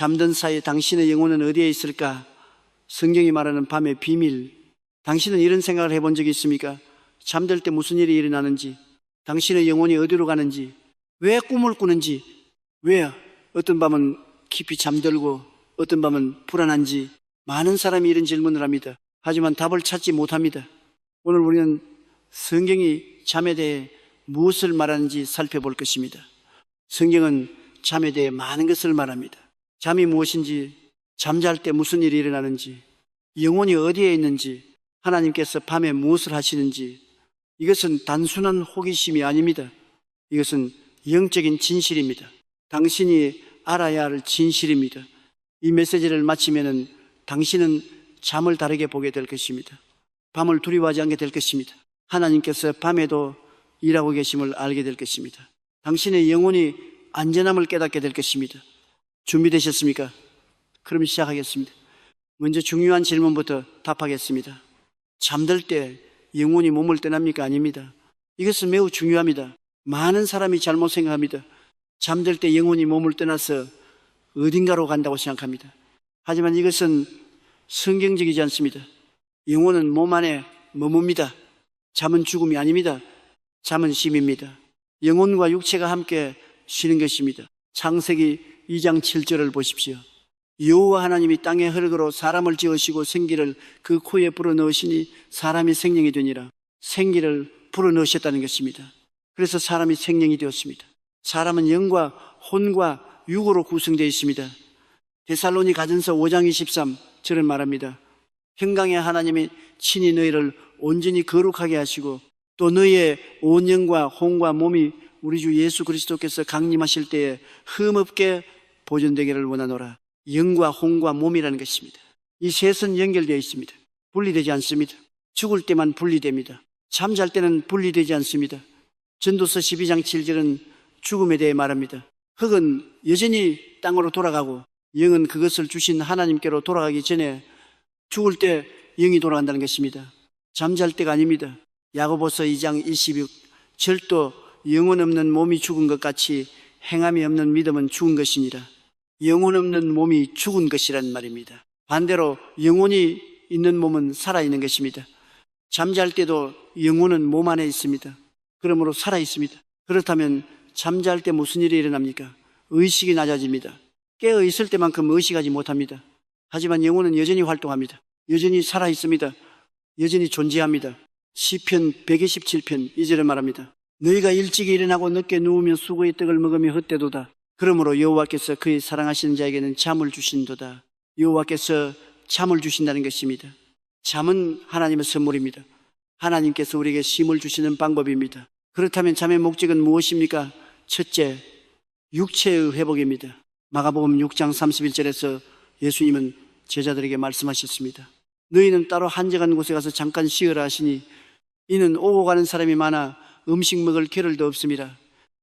잠든 사이에 당신의 영혼은 어디에 있을까? 성경이 말하는 밤의 비밀. 당신은 이런 생각을 해본 적이 있습니까? 잠들 때 무슨 일이 일어나는지, 당신의 영혼이 어디로 가는지, 왜 꿈을 꾸는지, 왜 어떤 밤은 깊이 잠들고 어떤 밤은 불안한지, 많은 사람이 이런 질문을 합니다. 하지만 답을 찾지 못합니다. 오늘 우리는 성경이 잠에 대해 무엇을 말하는지 살펴볼 것입니다. 성경은 잠에 대해 많은 것을 말합니다. 잠이 무엇인지, 잠잘 때 무슨 일이 일어나는지, 영혼이 어디에 있는지, 하나님께서 밤에 무엇을 하시는지, 이것은 단순한 호기심이 아닙니다. 이것은 영적인 진실입니다. 당신이 알아야 할 진실입니다. 이 메시지를 마치면은 당신은 잠을 다르게 보게 될 것입니다. 밤을 두려워하지 않게 될 것입니다. 하나님께서 밤에도 일하고 계심을 알게 될 것입니다. 당신의 영혼이 안전함을 깨닫게 될 것입니다. 준비되셨습니까? 그럼 시작하겠습니다. 먼저 중요한 질문부터 답하겠습니다. 잠들 때 영혼이 몸을 떠납니까? 아닙니다. 이것은 매우 중요합니다. 많은 사람이 잘못 생각합니다. 잠들 때 영혼이 몸을 떠나서 어딘가로 간다고 생각합니다. 하지만 이것은 성경적이지 않습니다. 영혼은 몸 안에 머뭅니다. 잠은 죽음이 아닙니다. 잠은 쉼입니다. 영혼과 육체가 함께 쉬는 것입니다. 창세기 2장 7절을 보십시오. 여호와 하나님이 땅에 흙으로 사람을 지으시고 생기를 그 코에 불어넣으시니 사람이 생명이 되니라. 생기를 불어넣으셨다는 것입니다. 그래서 사람이 생명이 되었습니다. 사람은 영과 혼과 육으로 구성되어 있습니다. 데살로니가전서 5장 23절은 말합니다. 평강의 하나님이 친히 너희를 온전히 거룩하게 하시고 또 너희의 온 영과 혼과 몸이 우리 주 예수 그리스도께서 강림하실 때에 흠없게 보존되기를 원하노라. 영과 혼과 몸이라는 것입니다. 이 셋은 연결되어 있습니다. 분리되지 않습니다. 죽을 때만 분리됩니다. 잠잘 때는 분리되지 않습니다. 전도서 12장 7절은 죽음에 대해 말합니다. 흙은 여전히 땅으로 돌아가고 영은 그것을 주신 하나님께로 돌아가기 전에 죽을 때 영이 돌아간다는 것입니다. 잠잘 때가 아닙니다. 야고보서 2장 26 절도 영혼 없는 몸이 죽은 것 같이 행함이 없는 믿음은 죽은 것이니라. 영혼 없는 몸이 죽은 것이란 말입니다. 반대로 영혼이 있는 몸은 살아있는 것입니다. 잠잘 때도 영혼은 몸 안에 있습니다. 그러므로 살아있습니다. 그렇다면 잠잘 때 무슨 일이 일어납니까? 의식이 낮아집니다. 깨어 있을 때만큼 의식하지 못합니다. 하지만 영혼은 여전히 활동합니다. 여전히 살아있습니다. 여전히 존재합니다. 시편 127편 2절에 말합니다. 너희가 일찍이 일어나고 늦게 누우면 수고의 떡을 먹으며 헛되도다. 그러므로 여호와께서 그의 사랑하시는 자에게는 잠을 주신도다. 여호와께서 잠을 주신다는 것입니다. 잠은 하나님의 선물입니다. 하나님께서 우리에게 쉼을 주시는 방법입니다. 그렇다면 잠의 목적은 무엇입니까? 첫째, 육체의 회복입니다. 마가복음 6장 31절에서 예수님은 제자들에게 말씀하셨습니다. 너희는 따로 한적한 곳에 가서 잠깐 쉬어라 하시니 이는 오고 가는 사람이 많아 음식 먹을 겨를도 없습니다.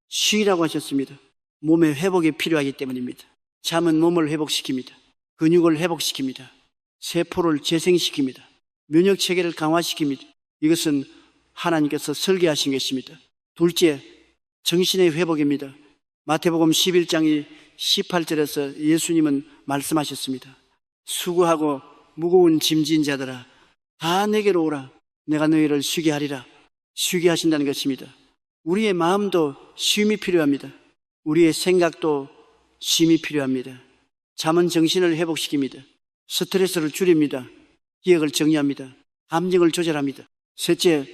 쉬라고 하셨습니다. 몸의 회복이 필요하기 때문입니다. 잠은 몸을 회복시킵니다. 근육을 회복시킵니다. 세포를 재생시킵니다. 면역체계를 강화시킵니다. 이것은 하나님께서 설계하신 것입니다. 둘째, 정신의 회복입니다. 마태복음 11장 18절에서 예수님은 말씀하셨습니다. 수고하고 무거운 짐진 자들아 다 내게로 오라. 내가 너희를 쉬게 하리라. 쉬게 하신다는 것입니다. 우리의 마음도 쉼이 필요합니다. 우리의 생각도 쉼이 필요합니다. 잠은 정신을 회복시킵니다. 스트레스를 줄입니다. 기억을 정리합니다. 감정을 조절합니다. 셋째,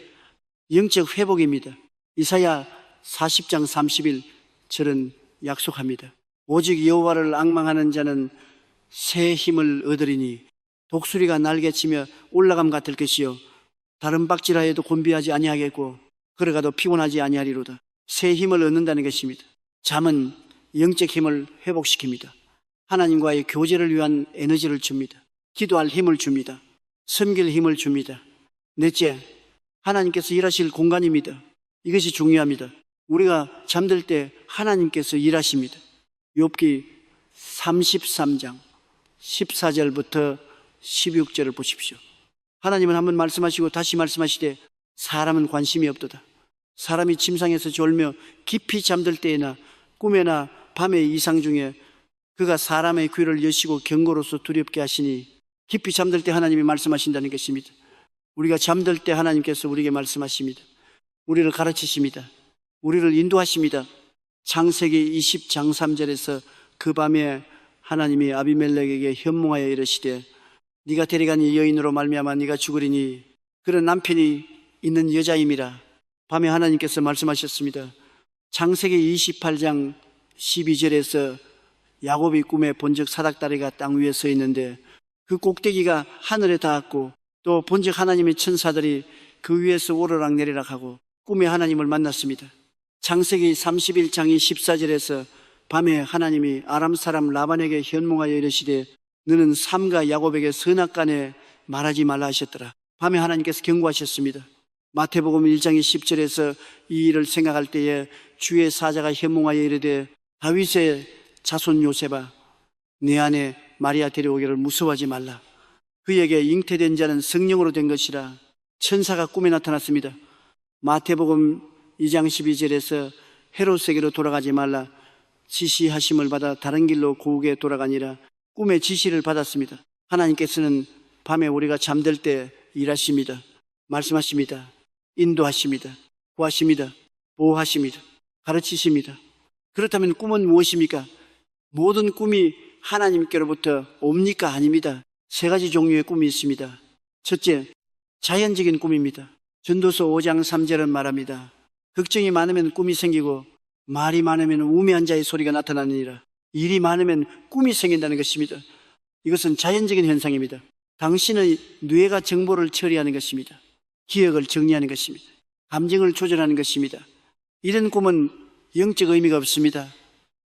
영적 회복입니다. 이사야 40장 30절은 약속합니다. 오직 여호와를 앙망하는 자는 새 힘을 얻으리니 독수리가 날개치며 올라감 같을 것이요 다른 박질하여도 곤비하지 아니하겠고 걸어가도 피곤하지 아니하리로다. 새 힘을 얻는다는 것입니다. 잠은 영적 힘을 회복시킵니다. 하나님과의 교제를 위한 에너지를 줍니다. 기도할 힘을 줍니다. 섬길 힘을 줍니다. 넷째, 하나님께서 일하실 공간입니다. 이것이 중요합니다. 우리가 잠들 때 하나님께서 일하십니다. 욥기 33장 14절부터 16절을 보십시오. 하나님은 한번 말씀하시고 다시 말씀하시되 사람은 관심이 없도다. 사람이 침상에서 졸며 깊이 잠들 때에나 꿈에나 밤의 이상 중에 그가 사람의 귀를 여시고 경고로서 두렵게 하시니 깊이 잠들 때 하나님이 말씀하신다는 것입니다. 우리가 잠들 때 하나님께서 우리에게 말씀하십니다. 우리를 가르치십니다. 우리를 인도하십니다. 창세기 20장 3절에서 그 밤에 하나님이 아비멜렉에게 현몽하여 이르시되 네가 데려간 이 여인으로 말미암아 네가 죽으리니 그런 남편이 있는 여자임이라. 밤에 하나님께서 말씀하셨습니다. 창세기 28장 12절에서 야곱이 꿈에 본즉 사닥다리가 땅 위에 서 있는데 그 꼭대기가 하늘에 닿았고 또 본즉 하나님의 천사들이 그 위에서 오르락 내리락 하고 꿈에 하나님을 만났습니다. 창세기 31장 14절에서 밤에 하나님이 아람 사람 라반에게 현몽하여 이르시되 너는 삼가 야곱에게 선악간에 말하지 말라 하셨더라. 밤에 하나님께서 경고하셨습니다. 마태복음 1장 10절에서 이 일을 생각할 때에 주의 사자가 현몽하여 이르되 다윗의 자손 요셉아 내 안에 마리아 데려오기를 무서워하지 말라. 그에게 잉태된 자는 성령으로 된 것이라. 천사가 꿈에 나타났습니다. 마태복음 2장 12절에서 헤롯에게로 돌아가지 말라. 지시하심을 받아 다른 길로 고국에 돌아가니라. 꿈의 지시를 받았습니다. 하나님께서는 밤에 우리가 잠들 때 일하십니다. 말씀하십니다. 인도하십니다. 구하십니다. 보호하십니다. 가르치십니다. 그렇다면 꿈은 무엇입니까? 모든 꿈이 하나님께로부터 옵니까? 아닙니다. 세 가지 종류의 꿈이 있습니다. 첫째, 자연적인 꿈입니다. 전도서 5장 3절은 말합니다. 걱정이 많으면 꿈이 생기고 말이 많으면 우매한 자의 소리가 나타나느니라. 일이 많으면 꿈이 생긴다는 것입니다. 이것은 자연적인 현상입니다. 당신의 뇌가 정보를 처리하는 것입니다. 기억을 정리하는 것입니다. 감정을 조절하는 것입니다. 이런 꿈은 영적 의미가 없습니다.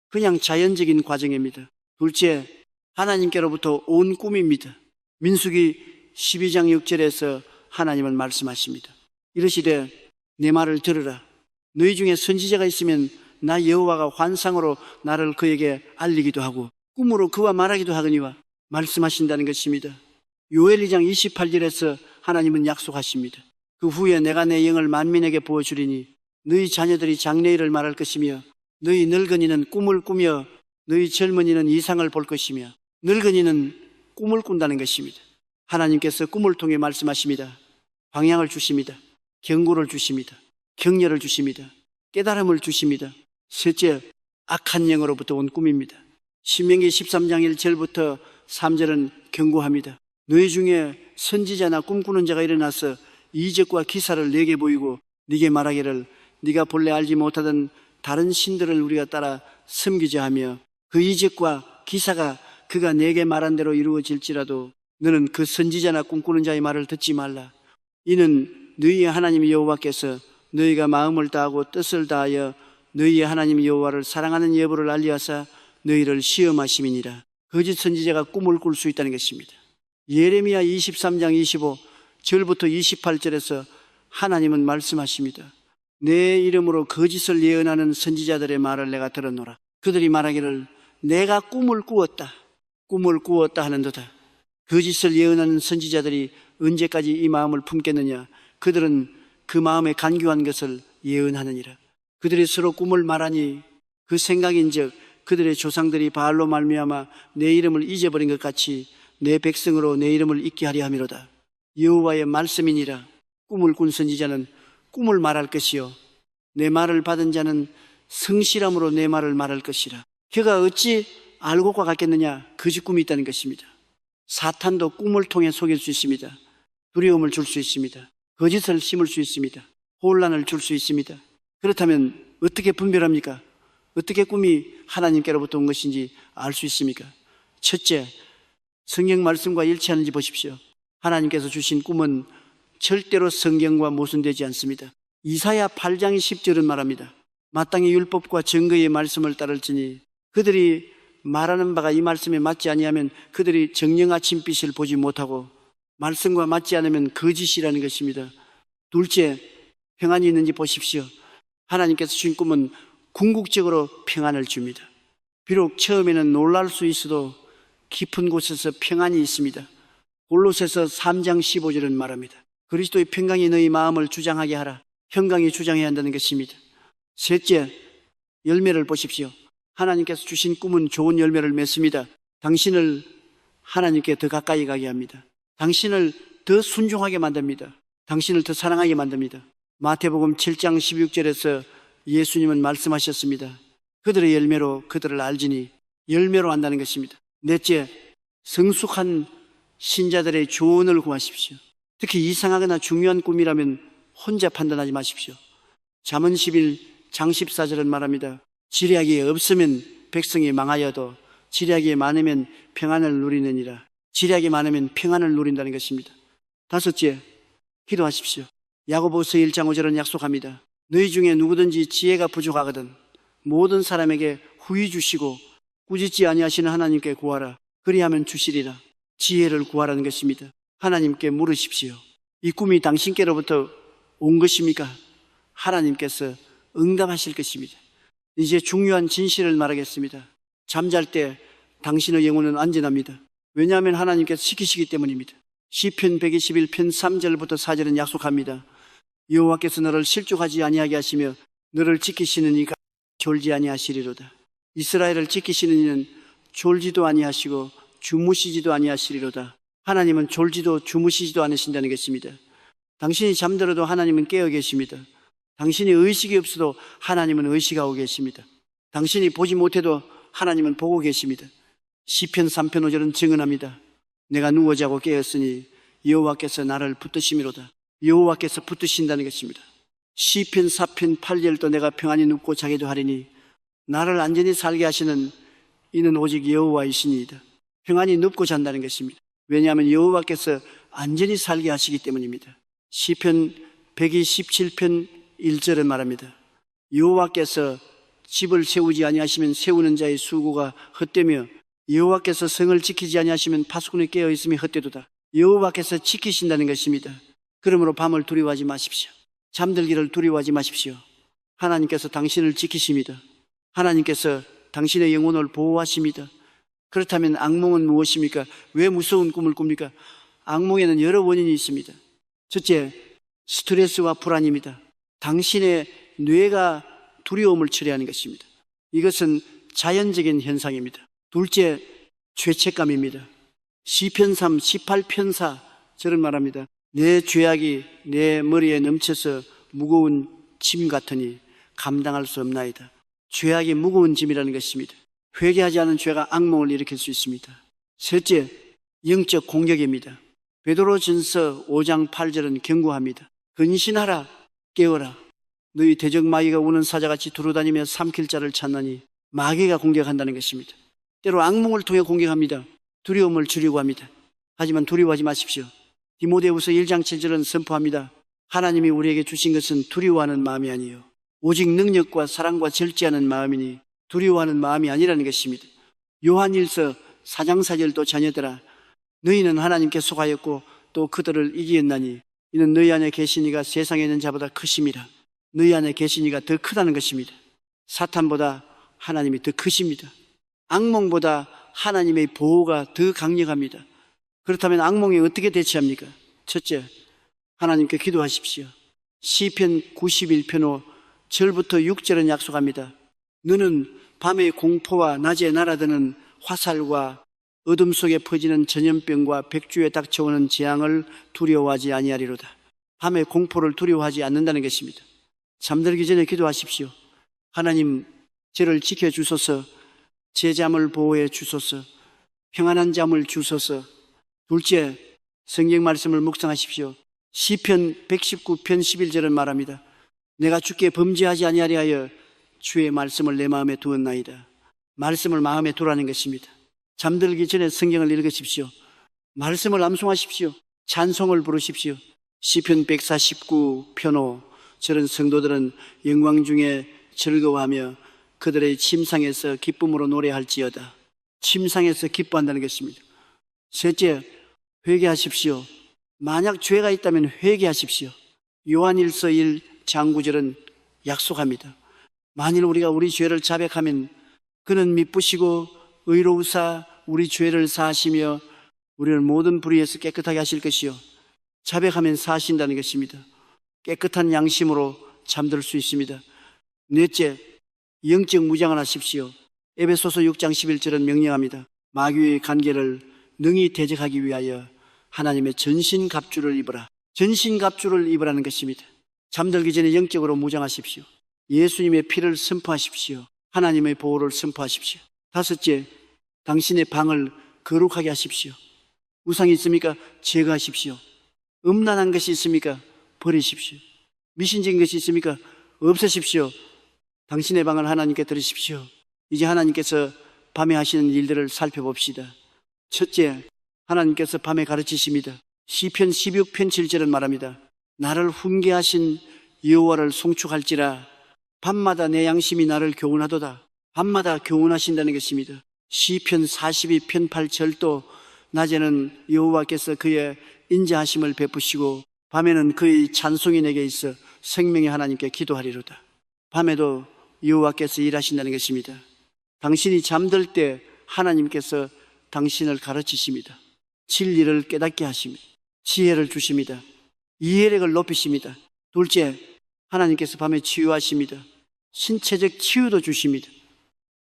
그냥 자연적인 과정입니다. 둘째, 하나님께로부터 온 꿈입니다. 민수기 12장 6절에서 하나님은 말씀하십니다. 이르시되 내 말을 들으라. 너희 중에 선지자가 있으면 나 여호와가 환상으로 나를 그에게 알리기도 하고 꿈으로 그와 말하기도 하거니와 말씀하신다는 것입니다. 요엘 2장 28절에서 하나님은 약속하십니다. 그 후에 내가 내 영을 만민에게 부어주리니 너희 자녀들이 장래일을 말할 것이며 너희 늙은이는 꿈을 꾸며 너희 젊은이는 이상을 볼 것이며 늙은이는 꿈을 꾼다는 것입니다. 하나님께서 꿈을 통해 말씀하십니다. 방향을 주십니다. 경고를 주십니다. 격려를 주십니다. 깨달음을 주십니다. 셋째, 악한 영으로부터 온 꿈입니다. 신명기 13장 1절부터 3절은 경고합니다. 너희 중에 선지자나 꿈꾸는 자가 일어나서 이적과 기사를 내게 보이고 네게 말하기를 네가 본래 알지 못하던 다른 신들을 우리가 따라 섬기자 하며 그 이적과 기사가 그가 내게 말한 대로 이루어질지라도 너는 그 선지자나 꿈꾸는 자의 말을 듣지 말라. 이는 너희의 하나님 여호와께서 너희가 마음을 다하고 뜻을 다하여 너희의 하나님 여호와를 사랑하는 여부를 알리하사 너희를 시험하심이니라. 거짓 선지자가 꿈을 꿀 수 있다는 것입니다. 예레미야 23장 25절부터 28절에서 하나님은 말씀하십니다. 내 이름으로 거짓을 예언하는 선지자들의 말을 내가 들었노라. 그들이 말하기를 내가 꿈을 꾸었다 하는도다. 거짓을 예언하는 선지자들이 언제까지 이 마음을 품겠느냐. 그들은 그 마음에 간교한 것을 예언하느니라. 그들이 서로 꿈을 말하니 그 생각인즉 그들의 조상들이 바알로 말미암아 내 이름을 잊어버린 것 같이 내 백성으로 내 이름을 잊게 하려 함이로다. 여호와의 말씀이니라. 꿈을 꾼 선지자는 꿈을 말할 것이요 내 말을 받은 자는 성실함으로 내 말을 말할 것이라. 그가 어찌 알고과 같겠느냐. 거짓 꿈이 있다는 것입니다. 사탄도 꿈을 통해 속일 수 있습니다. 두려움을 줄 수 있습니다. 거짓을 심을 수 있습니다. 혼란을 줄 수 있습니다. 그렇다면 어떻게 분별합니까? 어떻게 꿈이 하나님께로부터 온 것인지 알 수 있습니까? 첫째, 성경 말씀과 일치하는지 보십시오. 하나님께서 주신 꿈은 절대로 성경과 모순되지 않습니다. 이사야 8장 10절은 말합니다. 마땅히 율법과 증거의 말씀을 따를지니 그들이 말하는 바가 이 말씀에 맞지 아니하면 그들이 정령 아침빛을 보지 못하고 말씀과 맞지 않으면 거짓이라는 것입니다. 둘째, 평안이 있는지 보십시오. 하나님께서 주신 꿈은 궁극적으로 평안을 줍니다. 비록 처음에는 놀랄 수 있어도 깊은 곳에서 평안이 있습니다. 골로새서 3장 15절은 말합니다. 그리스도의 평강이 너희 마음을 주장하게 하라. 평강이 주장해야 한다는 것입니다. 셋째, 열매를 보십시오. 하나님께서 주신 꿈은 좋은 열매를 맺습니다. 당신을 하나님께 더 가까이 가게 합니다. 당신을 더 순종하게 만듭니다. 당신을 더 사랑하게 만듭니다. 마태복음 7장 16절에서 예수님은 말씀하셨습니다. 그들의 열매로 그들을 알지니, 열매로 안다는 것입니다. 넷째, 성숙한 신자들의 조언을 구하십시오. 특히 이상하거나 중요한 꿈이라면 혼자 판단하지 마십시오. 잠언 11장 14절은 말합니다. 지략이 없으면 백성이 망하여도 지략이 많으면 평안을 누리느니라. 지략이 많으면 평안을 누린다는 것입니다. 다섯째, 기도하십시오. 야고보서 1장 5절은 약속합니다. 너희 중에 누구든지 지혜가 부족하거든 모든 사람에게 후히 주시고 꾸짖지 아니하시는 하나님께 구하라. 그리하면 주시리라. 지혜를 구하라는 것입니다. 하나님께 물으십시오. 이 꿈이 당신께로부터 온 것입니까? 하나님께서 응답하실 것입니다. 이제 중요한 진실을 말하겠습니다. 잠잘 때 당신의 영혼은 안전합니다. 왜냐하면 하나님께서 지키시기 때문입니다. 시편 121편 3절부터 4절은 약속합니다. 여호와께서 너를 실족하지 아니하게 하시며 너를 지키시는 이가 졸지 아니하시리로다. 이스라엘을 지키시는 이는 졸지도 아니하시고 주무시지도 아니하시리로다. 하나님은 졸지도 주무시지도 않으신다는 것입니다. 당신이 잠들어도 하나님은 깨어 계십니다. 당신이 의식이 없어도 하나님은 의식하고 계십니다. 당신이 보지 못해도 하나님은 보고 계십니다. 시편 3편 5절은 증언합니다. 내가 누워 자고 깨었으니 여호와께서 나를 붙드심이로다. 여호와께서 붙드신다는 것입니다. 시편 4편 8절도 내가 평안히 눕고 자기도 하리니 나를 안전히 살게 하시는 이는 오직 여호와이시니이다. 평안히 눕고 잔다는 것입니다. 왜냐하면 여호와께서 안전히 살게 하시기 때문입니다. 시편 127편 1절은 말합니다. 여호와께서 집을 세우지 아니하시면 세우는 자의 수고가 헛되며 여호와께서 성을 지키지 아니하시면 파수꾼이 깨어 있음이 헛되도다. 여호와께서 지키신다는 것입니다. 그러므로 밤을 두려워하지 마십시오. 잠들기를 두려워하지 마십시오. 하나님께서 당신을 지키십니다. 하나님께서 당신의 영혼을 보호하십니다. 그렇다면 악몽은 무엇입니까? 왜 무서운 꿈을 꿉니까? 악몽에는 여러 원인이 있습니다. 첫째, 스트레스와 불안입니다. 당신의 뇌가 두려움을 처리하는 것입니다. 이것은 자연적인 현상입니다. 둘째, 죄책감입니다. 시편 3, 18편 4절은 말합니다. 내 죄악이 내 머리에 넘쳐서 무거운 짐 같으니 감당할 수 없나이다. 죄악이 무거운 짐이라는 것입니다. 회개하지 않은 죄가 악몽을 일으킬 수 있습니다. 셋째, 영적 공격입니다. 베드로전서 5장 8절은 경고합니다. 근신하라, 깨어라. 너희 대적마귀가 우는 사자같이 두루다니며 삼킬 자를 찾나니 마귀가 공격한다는 것입니다. 때로 악몽을 통해 공격합니다. 두려움을 주려고 합니다. 하지만 두려워하지 마십시오. 디모데후서 1장 7절은 선포합니다. 하나님이 우리에게 주신 것은 두려워하는 마음이 아니요 오직 능력과 사랑과 절제하는 마음이니 두려워하는 마음이 아니라는 것입니다. 요한일서 4장 4절도 자녀들아 너희는 하나님께 속하였고 또 그들을 이기었나니 이는 너희 안에 계신 이가 세상에 있는 자보다 크심이라. 너희 안에 계신 이가 더 크다는 것입니다. 사탄보다 하나님이 더 크십니다. 악몽보다 하나님의 보호가 더 강력합니다. 그렇다면 악몽에 어떻게 대처합니까? 첫째, 하나님께 기도하십시오. 시편 91편 5 절부터 6절은 약속합니다. 너는 밤의 공포와 낮에 날아드는 화살과 어둠 속에 퍼지는 전염병과 백주에 닥쳐오는 재앙을 두려워하지 아니하리로다. 밤의 공포를 두려워하지 않는다는 것입니다. 잠들기 전에 기도하십시오. 하나님, 저를 지켜주소서, 제 잠을 보호해 주소서, 평안한 잠을 주소서. 둘째, 성경 말씀을 묵상하십시오. 시편 119편 11절은 말합니다. 내가 주께 범죄하지 아니하리 하여 주의 말씀을 내 마음에 두었나이다. 말씀을 마음에 두라는 것입니다. 잠들기 전에 성경을 읽으십시오. 말씀을 암송하십시오. 찬송을 부르십시오. 시편 149편 5 저런 성도들은 영광 중에 즐거워하며 그들의 침상에서 기쁨으로 노래할지어다. 침상에서 기뻐한다는 것입니다. 셋째, 회개하십시오. 만약 죄가 있다면 회개하십시오. 요한일서 1장 9절은 약속합니다. 만일 우리가 우리 죄를 자백하면 그는 미쁘시고 의로우사 우리 죄를 사하시며 우리를 모든 불의에서 깨끗하게 하실 것이요 자백하면 사하신다는 것입니다. 깨끗한 양심으로 잠들 수 있습니다. 넷째, 영적 무장을 하십시오. 에베소서 6장 11절은 명령합니다. 마귀의 관계를 능히 대적하기 위하여 하나님의 전신갑주를 입으라. 전신갑주를 입으라는 것입니다. 잠들기 전에 영적으로 무장하십시오. 예수님의 피를 선포하십시오. 하나님의 보호를 선포하십시오. 다섯째, 당신의 방을 거룩하게 하십시오. 우상이 있습니까? 제거하십시오. 음란한 것이 있습니까? 버리십시오. 미신적인 것이 있습니까? 없애십시오. 당신의 방을 하나님께 드리십시오. 이제 하나님께서 밤에 하시는 일들을 살펴봅시다. 첫째, 하나님께서 밤에 가르치십니다. 시편 16편 7절은 말합니다. 나를 훈계하신 여호와를 송축할지라. 밤마다 내 양심이 나를 교훈하도다. 밤마다 교훈하신다는 것입니다. 시편 42편 8절도 낮에는 여호와께서 그의 인자하심을 베푸시고 밤에는 그의 찬송이 내게 있어 생명의 하나님께 기도하리로다. 밤에도 여호와께서 일하신다는 것입니다. 당신이 잠들 때 하나님께서 당신을 가르치십니다. 진리를 깨닫게 하십니다. 지혜를 주십니다. 이해력을 높이십니다. 둘째, 하나님께서 밤에 치유하십니다. 신체적 치유도 주십니다.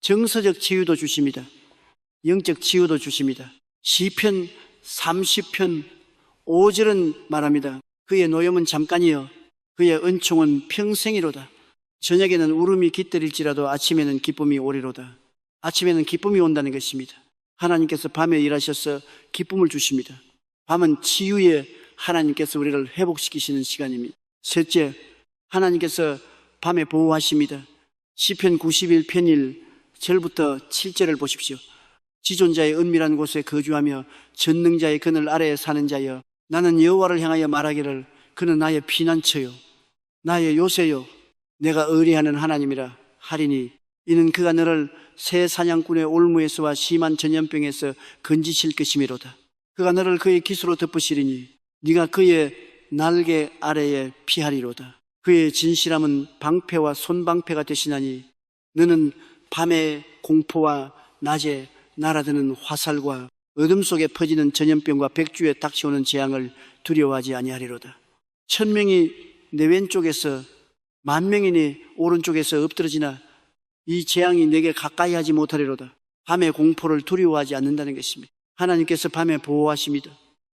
정서적 치유도 주십니다. 영적 치유도 주십니다. 시편 30편 5절은 말합니다. 그의 노염은 잠깐이요 그의 은총은 평생이로다. 저녁에는 울음이 깃들일지라도 아침에는 기쁨이 오리로다. 아침에는 기쁨이 온다는 것입니다. 하나님께서 밤에 일하셔서 기쁨을 주십니다. 밤은 치유에 하나님께서 우리를 회복시키시는 시간입니다. 셋째, 하나님께서 밤에 보호하십니다. 시편 91편 1 절부터 7절을 보십시오. 지존자의 은밀한 곳에 거주하며 전능자의 그늘 아래에 사는 자여, 나는 여호와를 향하여 말하기를 그는 나의 피난처요 나의 요새요 내가 의뢰하는 하나님이라 하리니 이는 그가 너를 새 사냥꾼의 올무에서와 심한 전염병에서 건지실 것이미로다. 그가 너를 그의 깃으로 덮으시리니 네가 그의 날개 아래에 피하리로다. 그의 진실함은 방패와 손방패가 되시나니 너는 밤의 공포와 낮에 날아드는 화살과 어둠 속에 퍼지는 전염병과 백주에 닥쳐오는 재앙을 두려워하지 아니하리로다. 1000명이 내 왼쪽에서 10,000명이 내 오른쪽에서 엎드러지나 이 재앙이 내게 가까이 하지 못하리로다. 밤의 공포를 두려워하지 않는다는 것입니다. 하나님께서 밤에 보호하십니다.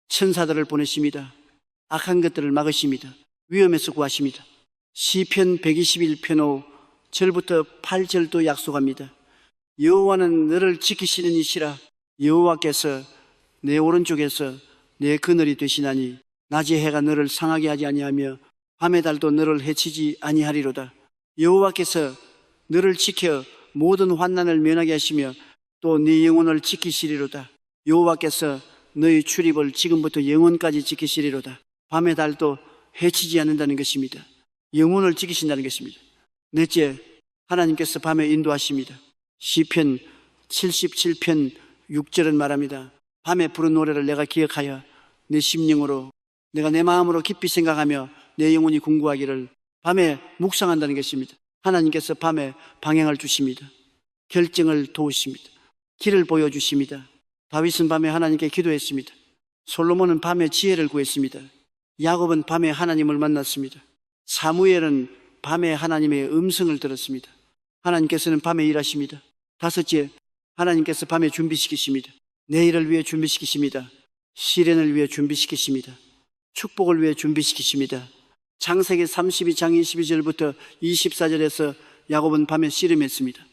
천사들을 보내십니다. 악한 것들을 막으십니다. 위험에서 구하십니다. 시편 121편 5 절부터 8절도 약속합니다. 여호와는 너를 지키시는 이시라. 여호와께서 내 오른쪽에서 내 그늘이 되시나니 낮에 해가 너를 상하게 하지 아니하며 밤의 달도 너를 해치지 아니하리로다. 여호와께서 너를 지켜 모든 환난을 면하게 하시며 또 네 영혼을 지키시리로다. 여호와께서 너의 출입을 지금부터 영원까지 지키시리로다. 밤의 달도 해치지 않는다는 것입니다. 영혼을 지키신다는 것입니다. 넷째, 하나님께서 밤에 인도하십니다. 시편 77편 6절은 말합니다. 밤에 부른 노래를 내가 기억하여 내 심령으로 내가 내 마음으로 깊이 생각하며 내 영혼이 궁구하기를 밤에 묵상한다는 것입니다. 하나님께서 밤에 방향을 주십니다. 결정을 도우십니다. 길을 보여주십니다. 다윗은 밤에 하나님께 기도했습니다. 솔로몬은 밤에 지혜를 구했습니다. 야곱은 밤에 하나님을 만났습니다. 사무엘은 밤에 하나님의 음성을 들었습니다. 하나님께서는 밤에 일하십니다. 다섯째, 하나님께서 밤에 준비시키십니다. 내일을 위해 준비시키십니다. 시련을 위해 준비시키십니다. 축복을 위해 준비시키십니다. 창세기 32장 22절부터 24절에서 야곱은 밤에 씨름했습니다.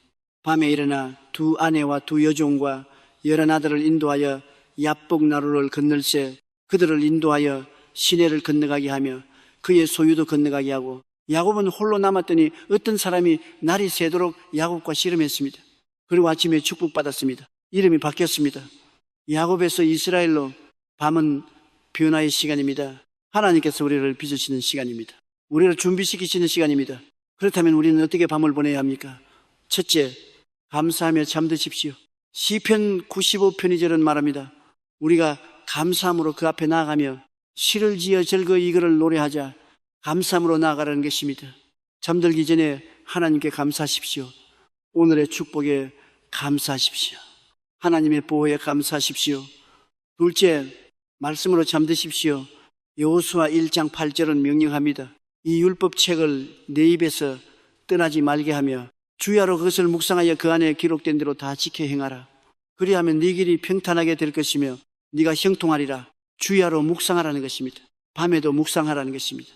밤에 일어나 두 아내와 두 여종과 11 아들을 인도하여 야복 나루를 건널세 그들을 인도하여 시내를 건너가게 하며 그의 소유도 건너가게 하고 야곱은 홀로 남았더니 어떤 사람이 날이 새도록 야곱과 씨름했습니다. 그리고 아침에 축복받았습니다. 이름이 바뀌었습니다. 야곱에서 이스라엘로 밤은 변화의 시간입니다. 하나님께서 우리를 빚으시는 시간입니다. 우리를 준비시키시는 시간입니다. 그렇다면 우리는 어떻게 밤을 보내야 합니까? 첫째, 감사하며 잠드십시오. 시편 95편 2절은 말합니다. 우리가 감사함으로 그 앞에 나아가며 시를 지어 즐거이 이거를 노래하자. 감사함으로 나아가라는 것입니다. 잠들기 전에 하나님께 감사하십시오. 오늘의 축복에 감사하십시오. 하나님의 보호에 감사하십시오. 둘째, 말씀으로 잠드십시오. 여호수아 1장 8절은 명령합니다. 이 율법책을 내 입에서 떠나지 말게 하며 주야로 그것을 묵상하여 그 안에 기록된 대로 다 지켜 행하라. 그리하면 네 길이 평탄하게 될 것이며 네가 형통하리라. 주야로 묵상하라는 것입니다. 밤에도 묵상하라는 것입니다.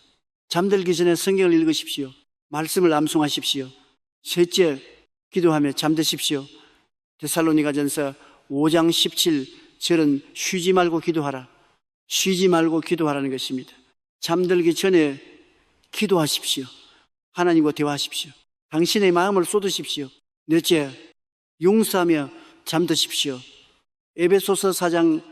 잠들기 전에 성경을 읽으십시오. 말씀을 암송하십시오. 셋째, 기도하며 잠드십시오. 데살로니가전서 5장 17 절은 쉬지 말고 기도하라. 쉬지 말고 기도하라는 것입니다. 잠들기 전에 기도하십시오. 하나님과 대화하십시오. 당신의 마음을 쏟으십시오. 넷째, 용서하며 잠드십시오. 에베소서 4장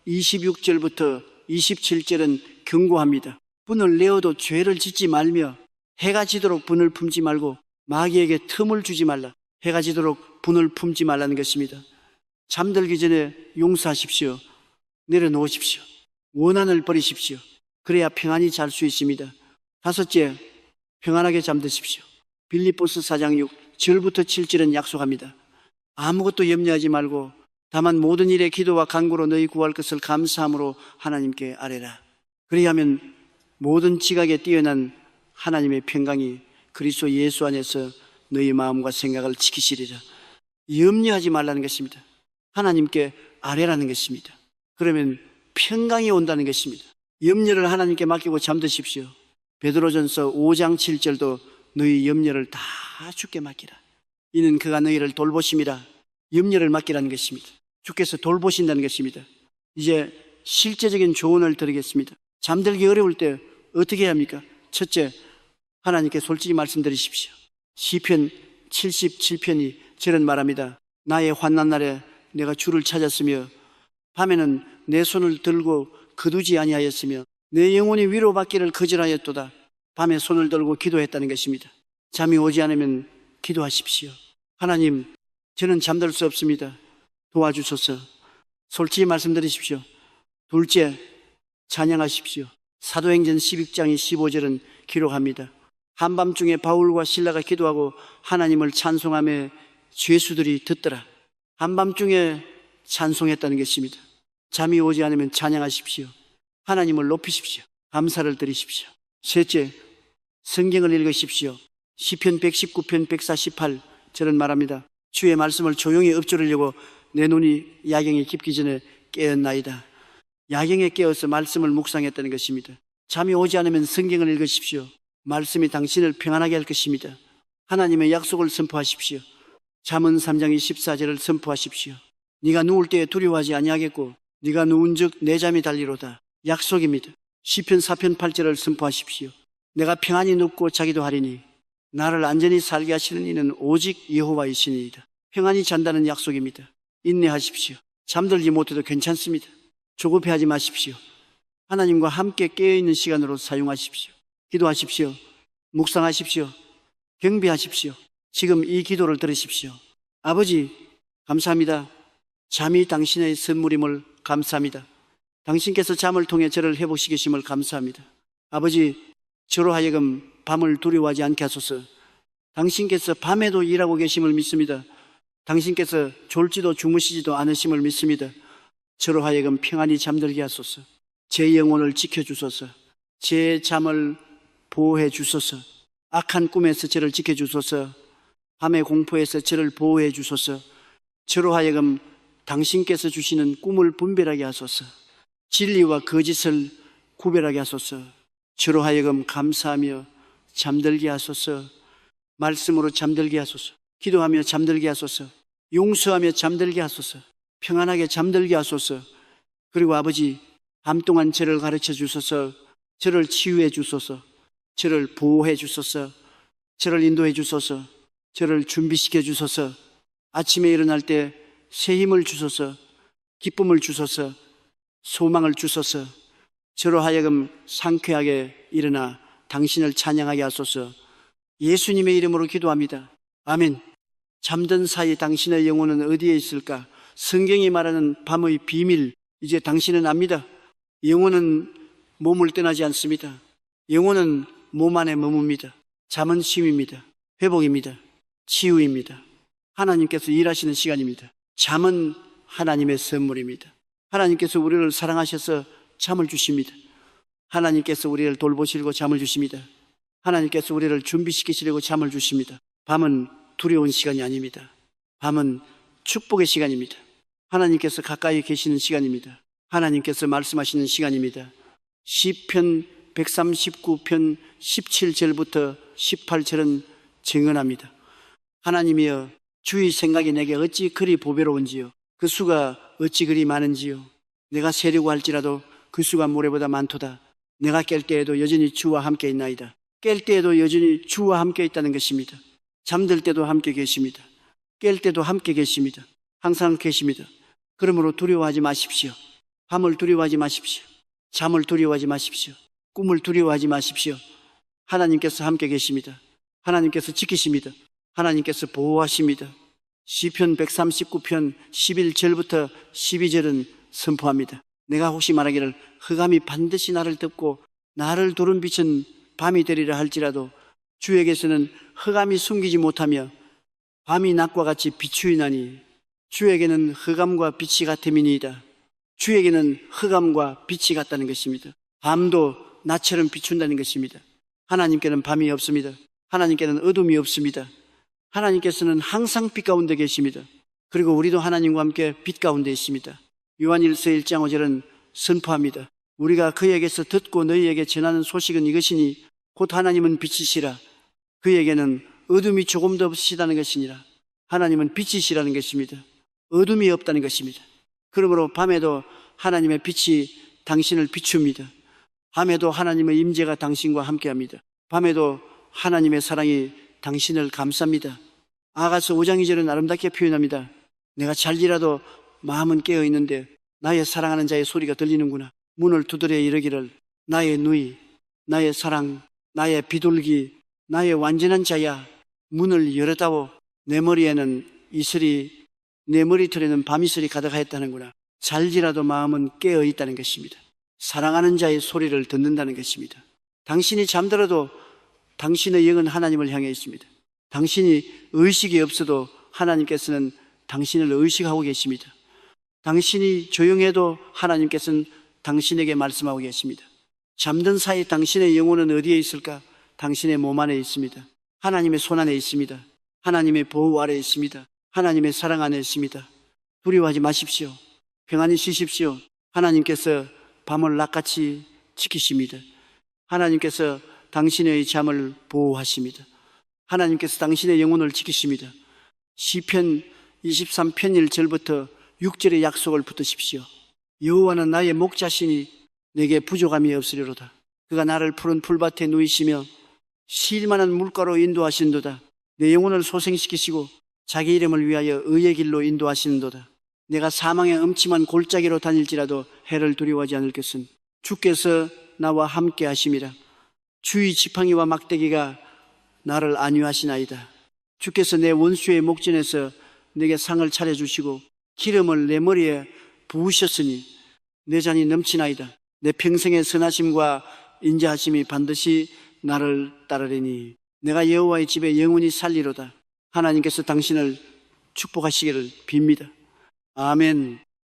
26절부터 27절은 경고합니다. 분을 내어도 죄를 짓지 말며 해가 지도록 분을 품지 말고 마귀에게 틈을 주지 말라. 해가 지도록 분을 품지 말라는 것입니다. 잠들기 전에 용서하십시오. 내려놓으십시오. 원한을 버리십시오. 그래야 평안히 잘 수 있습니다. 다섯째, 평안하게 잠드십시오. 빌립보서 4장 6절부터 7절은 약속합니다. 아무것도 염려하지 말고 다만 모든 일에 기도와 간구로 너희 구할 것을 감사함으로 하나님께 아뢰라. 그리하면 모든 지각에 뛰어난 하나님의 평강이 그리스도 예수 안에서 너희 마음과 생각을 지키시리라. 염려하지 말라는 것입니다. 하나님께 아뢰라는 것입니다. 그러면 평강이 온다는 것입니다. 염려를 하나님께 맡기고 잠드십시오. 베드로전서 5장 7절도 너희 염려를 다 주께 맡기라. 이는 그가 너희를 돌보심이라. 염려를 맡기라는 것입니다. 주께서 돌보신다는 것입니다. 이제 실제적인 조언을 드리겠습니다. 잠들기 어려울 때 어떻게 해야 합니까? 첫째, 하나님께 솔직히 말씀드리십시오. 시편 77편이 저런 말합니다. 나의 환난 날에 내가 주를 찾았으며 밤에는 내 손을 들고 거두지 아니하였으며 내 영혼이 위로받기를 거절하였도다. 밤에 손을 들고 기도했다는 것입니다. 잠이 오지 않으면 기도하십시오. 하나님, 저는 잠들 수 없습니다. 도와주소서. 솔직히 말씀드리십시오. 둘째, 찬양하십시오. 사도행전 12장 15절은 기록합니다. 한밤중에 바울과 실라가 기도하고 하나님을 찬송하며 죄수들이 듣더라. 한밤중에 찬송했다는 것입니다. 잠이 오지 않으면 찬양하십시오. 하나님을 높이십시오. 감사를 드리십시오. 셋째, 성경을 읽으십시오. 시편 119편 148절은 말합니다. 주의 말씀을 조용히 읊조리려고 내 눈이 야경에 깊기 전에 깨었나이다. 야경에 깨어서 말씀을 묵상했다는 것입니다. 잠이 오지 않으면 성경을 읽으십시오. 말씀이 당신을 평안하게 할 것입니다. 하나님의 약속을 선포하십시오. 잠언 3장 24절을 선포하십시오. 네가 누울 때에 두려워하지 아니하겠고 네가 누운즉 내 잠이 달리로다. 약속입니다. 시편 4편 8절을 선포하십시오. 내가 평안히 눕고 자기도 하리니 나를 안전히 살게 하시는 이는 오직 여호와이시니이다. 평안히 잔다는 약속입니다. 인내하십시오. 잠들지 못해도 괜찮습니다. 조급해하지 마십시오. 하나님과 함께 깨어있는 시간으로 사용하십시오. 기도하십시오. 묵상하십시오. 경배하십시오. 지금 이 기도를 들으십시오. 아버지, 감사합니다. 잠이 당신의 선물임을 감사합니다. 당신께서 잠을 통해 저를 회복시키심을 감사합니다. 아버지, 저로 하여금 밤을 두려워하지 않게 하소서. 당신께서 밤에도 일하고 계심을 믿습니다. 당신께서 졸지도 주무시지도 않으심을 믿습니다. 저로 하여금 평안히 잠들게 하소서. 제 영혼을 지켜주소서. 제 잠을 보호해 주소서. 악한 꿈에서 저를 지켜주소서. 밤의 공포에서 저를 보호해 주소서. 저로 하여금 당신께서 주시는 꿈을 분별하게 하소서. 진리와 거짓을 구별하게 하소서. 저로 하여금 감사하며 잠들게 하소서. 말씀으로 잠들게 하소서. 기도하며 잠들게 하소서. 용서하며 잠들게 하소서. 평안하게 잠들게 하소서. 그리고 아버지, 밤 동안 저를 가르쳐 주소서. 저를 치유해 주소서. 저를 보호해 주소서. 저를 인도해 주소서. 저를 준비시켜 주소서. 아침에 일어날 때 새 힘을 주소서. 기쁨을 주소서. 소망을 주소서. 저로 하여금 상쾌하게 일어나 당신을 찬양하게 하소서. 예수님의 이름으로 기도합니다. 아멘. 잠든 사이 당신의 영혼은 어디에 있을까? 성경이 말하는 밤의 비밀, 이제 당신은 압니다. 영혼은 몸을 떠나지 않습니다. 영혼은 몸 안에 머뭅니다. 잠은 쉼입니다. 회복입니다. 치유입니다. 하나님께서 일하시는 시간입니다. 잠은 하나님의 선물입니다. 하나님께서 우리를 사랑하셔서 잠을 주십니다. 하나님께서 우리를 돌보시려고 잠을 주십니다. 하나님께서 우리를 준비시키시려고 잠을 주십니다. 밤은 두려운 시간이 아닙니다. 밤은 축복의 시간입니다. 하나님께서 가까이 계시는 시간입니다. 하나님께서 말씀하시는 시간입니다. 시편 139편 17절부터 18절은 증언합니다. 하나님이여, 주의 생각이 내게 어찌 그리 보배로운지요, 그 수가 어찌 그리 많은지요. 내가 세려고 할지라도 그 수가 모래보다 많도다. 내가 깰 때에도 여전히 주와 함께 있나이다. 깰 때에도 여전히 주와 함께 있다는 것입니다. 잠들 때도 함께 계십니다. 깰 때도 함께 계십니다. 항상 계십니다. 그러므로 두려워하지 마십시오. 밤을 두려워하지 마십시오. 잠을 두려워하지 마십시오. 꿈을 두려워하지 마십시오. 하나님께서 함께 계십니다. 하나님께서 지키십니다. 하나님께서 보호하십니다. 시편 139편 11절부터 12절은 선포합니다. 내가 혹시 말하기를 흑암이 반드시 나를 덮고 나를 두른 빛은 밤이 되리라 할지라도 주에게서는 흑암이 숨기지 못하며 밤이 낮과 같이 비추이나니 주에게는 흑암과 빛이 같음이니이다. 주에게는 흑암과 빛이 같다는 것입니다. 밤도 낮처럼 비춘다는 것입니다. 하나님께는 밤이 없습니다. 하나님께는 어둠이 없습니다. 하나님께서는 항상 빛 가운데 계십니다. 그리고 우리도 하나님과 함께 빛 가운데 있습니다. 요한일서 1장 5절은 선포합니다. 우리가 그에게서 듣고 너희에게 전하는 소식은 이것이니 곧 하나님은 빛이시라. 그에게는 어둠이 조금도 없으시다는 것이니라. 하나님은 빛이시라는 것입니다. 어둠이 없다는 것입니다. 그러므로 밤에도 하나님의 빛이 당신을 비춥니다. 밤에도 하나님의 임재가 당신과 함께합니다. 밤에도 하나님의 사랑이 당신을 감쌉니다. 아가서 5장 2절은 아름답게 표현합니다. 내가 잘지라도 마음은 깨어있는데 나의 사랑하는 자의 소리가 들리는구나. 문을 두드려 이르기를 나의 누이, 나의 사랑, 나의 비둘기, 나의 완전한 자야, 문을 열었다오. 내 머리에는 이슬이, 내 머리털에는 밤이슬이 가득하였다는구나. 잘지라도 마음은 깨어있다는 것입니다. 사랑하는 자의 소리를 듣는다는 것입니다. 당신이 잠들어도 당신의 영은 하나님을 향해 있습니다. 당신이 의식이 없어도 하나님께서는 당신을 의식하고 계십니다. 당신이 조용해도 하나님께서는 당신에게 말씀하고 계십니다. 잠든 사이 당신의 영혼은 어디에 있을까? 당신의 몸 안에 있습니다. 하나님의 손 안에 있습니다. 하나님의 보호 아래 있습니다. 하나님의 사랑 안에 있습니다. 두려워하지 마십시오. 평안히 쉬십시오. 하나님께서 밤을 낮같이 지키십니다. 하나님께서 당신의 잠을 보호하십니다. 하나님께서 당신의 영혼을 지키십니다. 시편 23편 1절부터 6절의 약속을 붙드십시오. 여호와는 나의 목자시니 내게 부족함이 없으리로다. 그가 나를 푸른 풀밭에 누이시며 쉴만한 물가로 인도하신도다. 내 영혼을 소생시키시고 자기 이름을 위하여 의의 길로 인도하시는도다. 내가 사망의 음침한 골짜기로 다닐지라도 해를 두려워하지 않을 것은 주께서 나와 함께 하심이라. 주의 지팡이와 막대기가 나를 안위하시나이다. 주께서 내 원수의 목전에서 내게 상을 차려주시고 기름을 내 머리에 부으셨으니 내 잔이 넘치나이다. 내 평생의 선하심과 인자하심이 반드시 나를 따르리니 내가 여호와의 집에 영원히 살리로다. 하나님께서 당신을 축복하시기를 빕니다. 아멘.